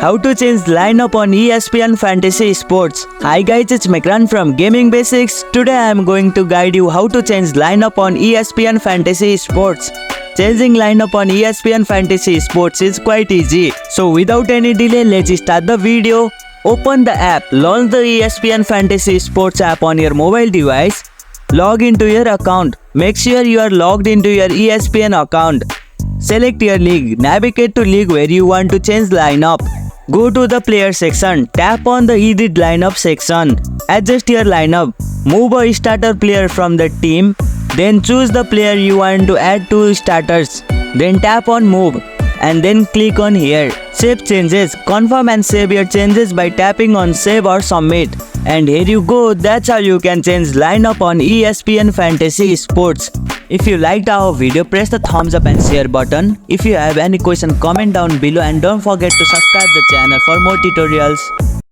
How to change lineup on ESPN Fantasy Sports. Hi guys, it's Mekran from Gaming Basics. Today I am going to guide you how to change lineup on ESPN Fantasy Sports. Changing lineup on ESPN Fantasy Sports is quite easy. So without any delay, let's start the video. Open the app, launch the ESPN Fantasy Sports app on your mobile device. Log into your account. Make sure you are logged into your ESPN account. Select your league. Navigate to league where you want to change lineup. Go to the player section. Tap on the edit lineup section. Adjust your lineup. Move a starter player from the team. Then choose the player you want to add to starters. Then tap on move and then click on here. Save changes. Confirm and save your changes by tapping on save or submit. And here you go. That's how you can change lineup on ESPN Fantasy Sports. If you liked our video, press the thumbs up and share button. If you have any question, comment down below and don't forget to subscribe the channel for more tutorials.